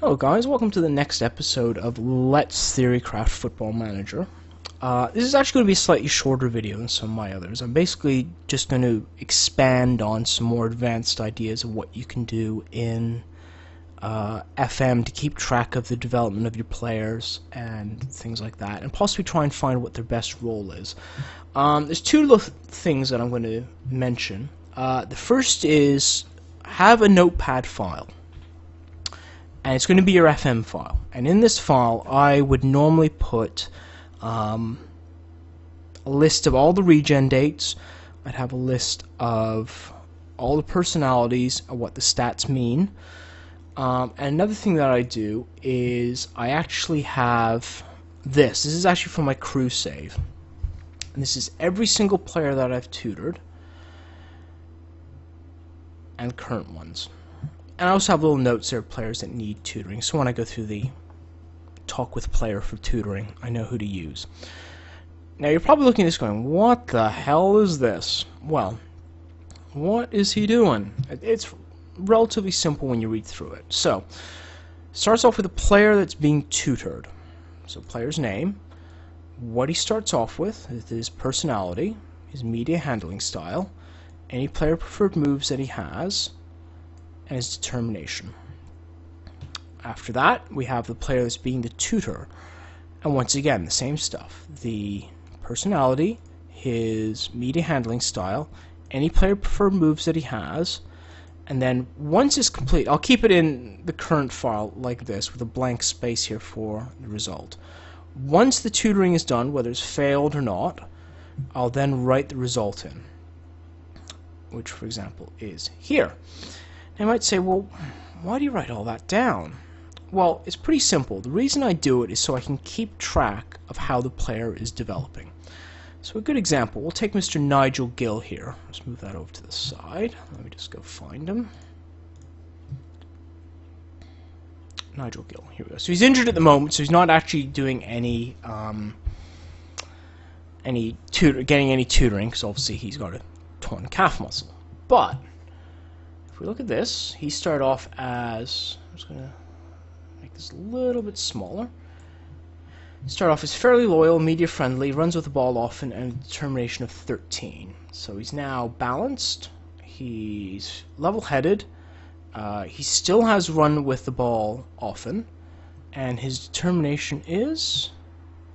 Hello guys, welcome to the next episode of Let's Theorycraft Football Manager. This is actually going to be a slightly shorter video than some of my others. I'm basically just going to expand on some more advanced ideas of what you can do in FM to keep track of the development of your players and things like that, and possibly try and find what their best role is. There's two little things that I'm going to mention. The first is have a notepad file. And it's going to be your FM file. And in this file, I would normally put a list of all the regen dates. I'd have a list of all the personalities and what the stats mean. And another thing that I do is I actually have this. This is actually from my crew save. And this is every single player that I've tutored and current ones. And I also have little notes there of players that need tutoring, so when I go through the talk with player for tutoring, I know who to use. Now you're probably looking at this going, what the hell is this? Well, what is he doing? It's relatively simple when you read through it. So, starts off with a player that's being tutored. So player's name, what he starts off with, his personality, his media handling style, any player preferred moves that he has, and his determination. After that, we have the player that's being the tutor, and once again, the same stuff. The personality, his media handling style, any player preferred moves that he has, and then once it's complete, I'll keep it in the current file like this, with a blank space here for the result. Once the tutoring is done, whether it's failed or not, I'll then write the result in, which, for example, is here. Now you might say, well, why do you write all that down? Well, it's pretty simple. The reason I do it is so I can keep track of how the player is developing. So a good example, we'll take Mr. Nigel Gill here. Let's move that over to the side. Let me just go find him. Nigel Gill, here we go. So he's injured at the moment, so he's not actually doing getting any tutoring, because obviously he's got a torn calf muscle. But if we look at this, he started off as, I'm just going to make this a little bit smaller. Start off as fairly loyal, media friendly, runs with the ball often, and a determination of 13. So he's now balanced, he's level-headed, he still has run with the ball often, and his determination is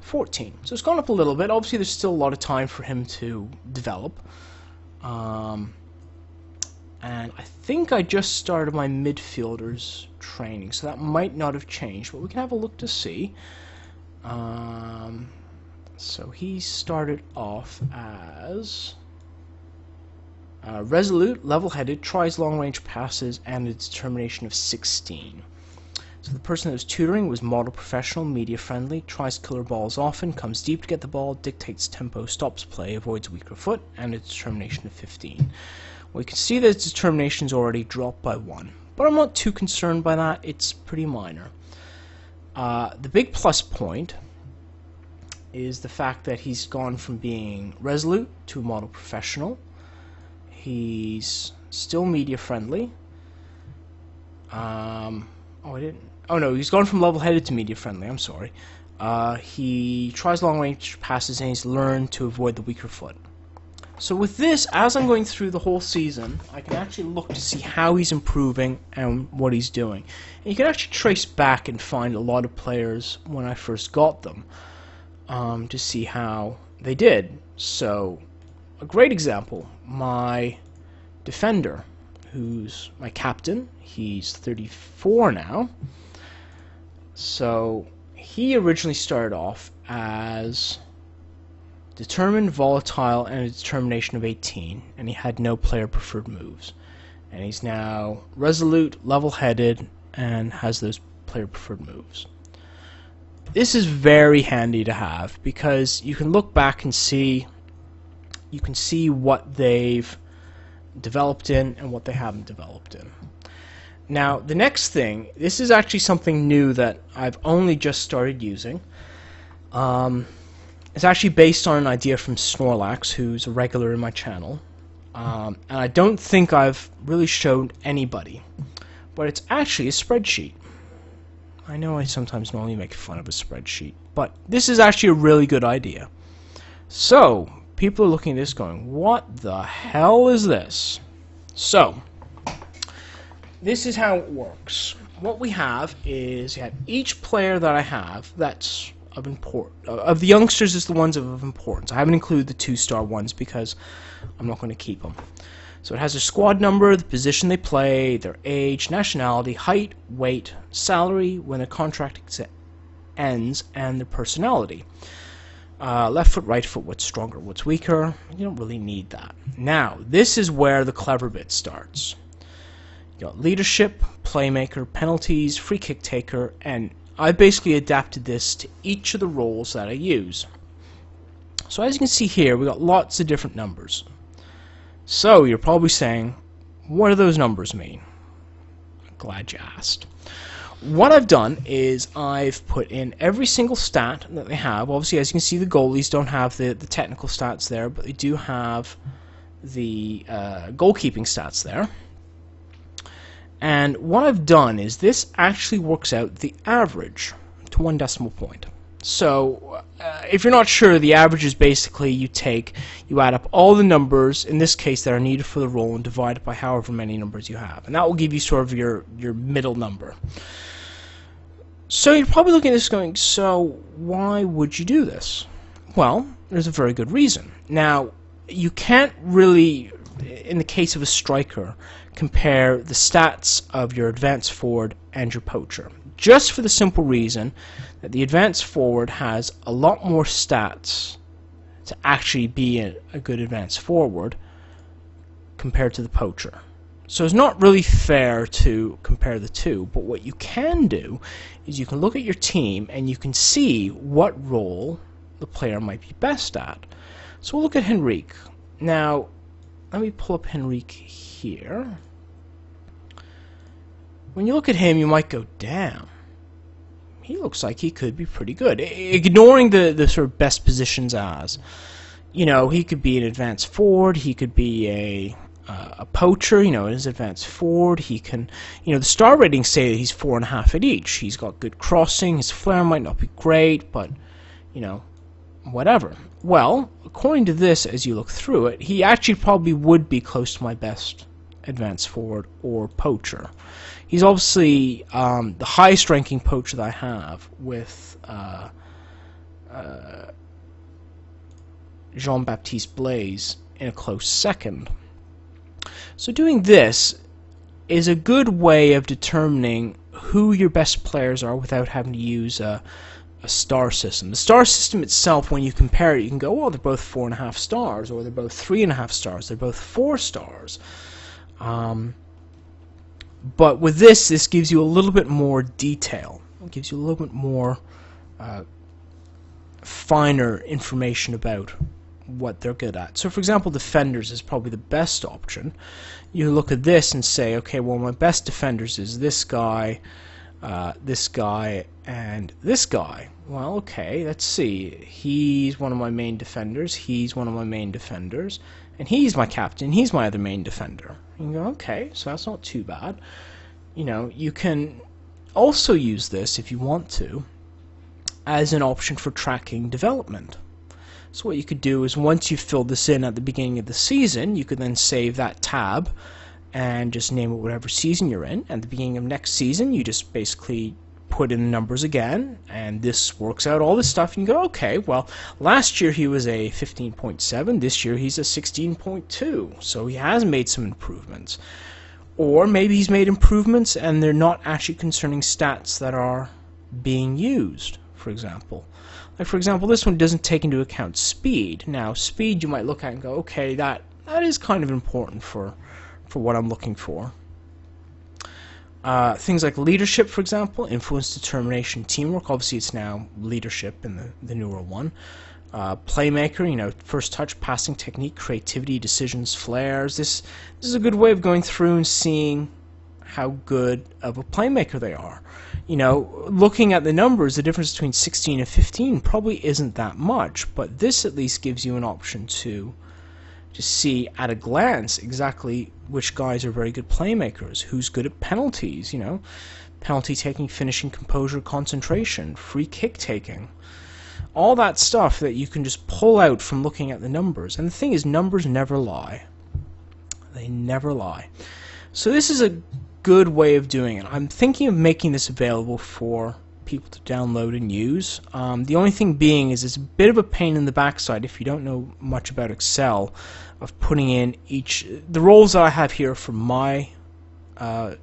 14. So it's gone up a little bit. Obviously there's still a lot of time for him to develop. And I think I just started my midfielders training, so that might not have changed, but we can have a look to see. So he started off as resolute, level-headed, tries long-range passes, and a determination of 16. So the person that was tutoring was model professional, media-friendly, tries killer balls often, comes deep to get the ball, dictates tempo, stops play, avoids weaker foot, and a determination of 15. Well, you can see that its determination's already dropped by 1. But I'm not too concerned by that. It's pretty minor. The big plus point is the fact that he's gone from being resolute to model professional. He's still media friendly. Oh no, he's gone from level-headed to media friendly. I'm sorry. He tries long-range passes and he's learned to avoid the weaker foot. So with this, as I'm going through the whole season, I can actually look to see how he's improving and what he's doing. And you can actually trace back and find a lot of players when I first got them to see how they did. So a great example, my defender, who's my captain, he's 34 now. So he originally started off as determined, volatile, and a determination of 18, and he had no player preferred moves. And he's now resolute, level-headed, and has those player preferred moves. This is very handy to have because you can look back and see what they've developed in and what they haven't developed in. Now the next thing, this is actually something new that I've only just started using. It's actually based on an idea from Snorlax, who's a regular in my channel. And I don't think I've really showed anybody. But it's actually a spreadsheet. I know I sometimes normally make fun of a spreadsheet, but this is actually a really good idea. So, people are looking at this going, what the hell is this? So, this is how it works. What we have is you have each player that I have that's of the youngsters is the ones of importance. I haven't included the 2-star ones because I'm not going to keep them. So it has their squad number, the position they play, their age, nationality, height, weight, salary, when their contract ends, and their personality. Left foot, right foot, what's stronger, what's weaker. You don't really need that. Now, this is where the clever bit starts. You got leadership, playmaker, penalties, free kick taker, and I basically adapted this to each of the roles that I use. So as you can see here, we got lots of different numbers. So you're probably saying, what do those numbers mean? I'm glad you asked. What I've done is I've put in every single stat that they have. Obviously, as you can see, the goalies don't have the technical stats there, but they do have the goalkeeping stats there. And what I've done is this actually works out the average to 1 decimal point. So if you're not sure, the average is basically you add up all the numbers, in this case that are needed for the role, and divide it by however many numbers you have. And that will give you sort of your middle number. So you're probably looking at this going, so why would you do this? Well, there's a very good reason. Now, you can't really, in the case of a striker, compare the stats of your advanced forward and your poacher. Just for the simple reason that the advanced forward has a lot more stats to actually be a good advanced forward compared to the poacher. So it's not really fair to compare the two, but what you can do is you can look at your team and you can see what role the player might be best at. So we'll look at Henrique. Now, let me pull up Henrique here. When you look at him, you might go, damn, he looks like he could be pretty good. Ignoring the sort of best positions as, you know, he could be an advanced forward, he could be a poacher, you know, as advanced forward, he can, you know, the star ratings say that he's 4.5 at each. He's got good crossing, his flair might not be great, but, you know, whatever. Well, according to this, as you look through it, he actually probably would be close to my best advanced forward or poacher. He's obviously the highest ranking poacher that I have, with Jean-Baptiste Blaise in a close second. So doing this is a good way of determining who your best players are without having to use a star system. The star system itself, when you compare it, you can go, well, they're both 4.5 stars, or they're both 3.5 stars, they're both 4 stars. But with this gives you a little bit more detail. It gives you a little bit more finer information about what they're good at. So for example, defenders is probably the best option. You look at this and say, okay, well, my best defenders is this guy, and this guy. Well, okay, let's see. He's one of my main defenders, he's one of my main defenders, and he's my captain, he's my other main defender. You go, okay, so that's not too bad. You know, you can also use this, if you want to, as an option for tracking development. So what you could do is, once you've filled this in at the beginning of the season, you could then save that tab and just name it whatever season you're in. At the beginning of next season, you just basically put in the numbers again, and this works out all this stuff, and you go, okay, well, last year he was a 15.7, this year he's a 16.2, so he has made some improvements. Or maybe he's made improvements and they're not actually concerning stats that are being used, for example. Like, for example, this one doesn't take into account speed. Now, speed you might look at and go, okay, that is kind of important for what I'm looking for. Things like leadership, for example, influence, determination, teamwork. Obviously, it's now leadership in the newer one. Playmaker, you know, first touch, passing technique, creativity, decisions, flares. This is a good way of going through and seeing how good of a playmaker they are. You know, looking at the numbers, the difference between 16 and 15 probably isn't that much, but this at least gives you an option to just see at a glance exactly which guys are very good playmakers, who's good at penalties, you know, penalty taking, finishing, composure, concentration, free kick taking, all that stuff that you can just pull out from looking at the numbers. And the thing is, numbers never lie. They never lie. So this is a good way of doing it. I'm thinking of making this available for people to download and use. The only thing being is it's a bit of a pain in the backside if you don't know much about Excel, of putting in the roles that I have here for my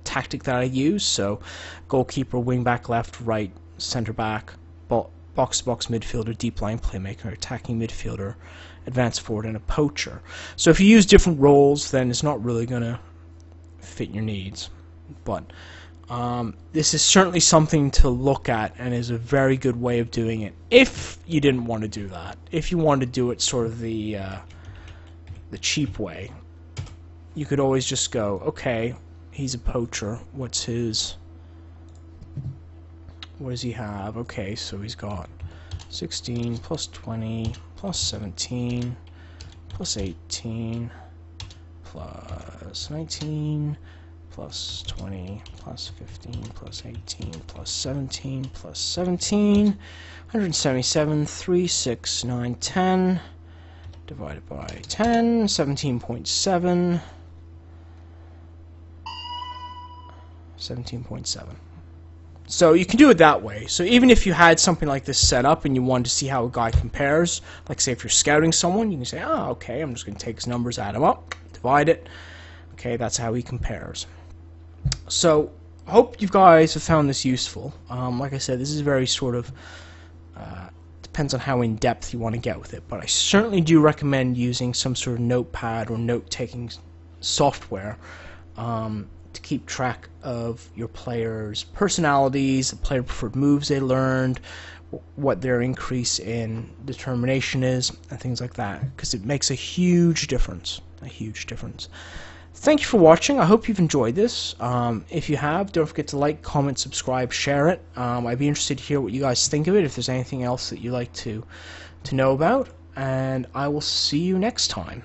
tactic that I use. So goalkeeper, wingback, left, right, center back, box-to-box midfielder, deep line playmaker, attacking midfielder, advanced forward, and a poacher. So if you use different roles, then it's not really going to fit your needs. But this is certainly something to look at, and is a very good way of doing it if you didn't want to do that. If you wanted to do it sort of the cheap way, you could always just go, okay, he's a poacher, what does he have? Okay, so he's got 16 plus 20 plus 17 plus 18 plus 19 plus 20 plus 15 plus 18 plus 17 plus 17, 177, 3, 6, 9, 10, divided by 10, 17.7, 17.7. So you can do it that way. So even if you had something like this set up and you wanted to see how a guy compares, like say if you're scouting someone, you can say, oh, okay, I'm just going to take his numbers, add them up, divide it. Okay, that's how he compares. So I hope you guys have found this useful. Like I said, this is very sort of, depends on how in-depth you want to get with it, but I certainly do recommend using some sort of notepad or note-taking software to keep track of your players' personalities, the player preferred moves they learned, what their increase in determination is, and things like that, because it makes a huge difference. A huge difference. Thank you for watching. I hope you've enjoyed this. If you have, don't forget to like, comment, subscribe, share it. I'd be interested to hear what you guys think of it, if there's anything else that you'd like to know about, and I will see you next time.